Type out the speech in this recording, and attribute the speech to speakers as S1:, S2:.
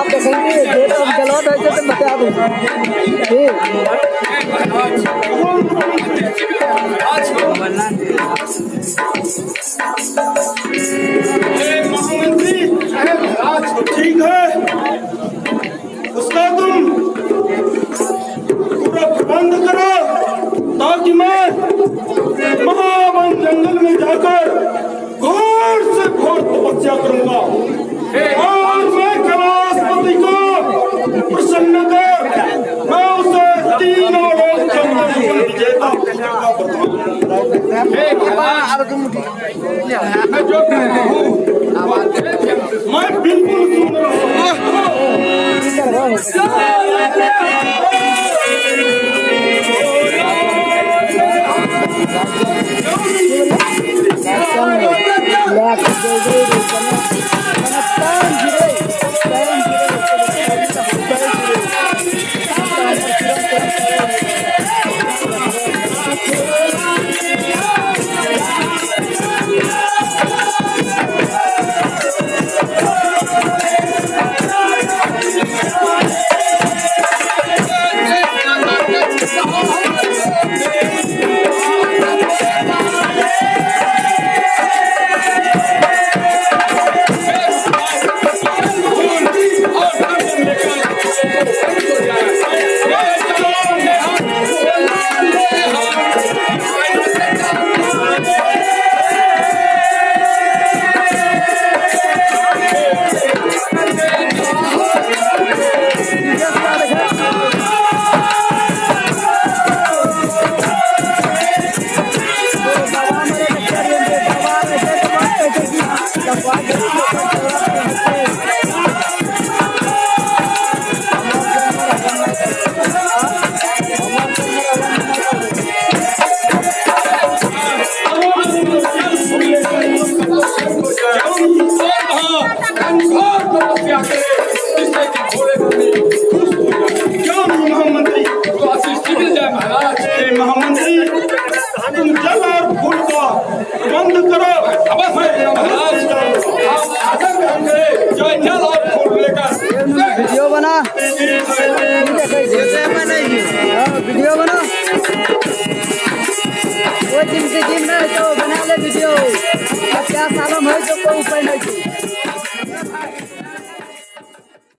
S1: आप देखेंगे जो तो गलत है तो बता दूँ
S2: ठीक है उसका तुम पूरा प्रबंध करो ताकि मैं महावन जंगल में जाकर घोर से घोर तपस्या करूंगा और मैं कैलाशपति को प्रसन्न कर मैं उसे तीनों लोग के अंदर विजेता मैं बिल्कुल सुन रहा महामंत्री तुम जल और फूल को बंद करो जो जल और फूल लेकर
S1: वीडियो बना वीडियो बना वो जिम से जिम में तो बना ले वीडियो क्या सालों में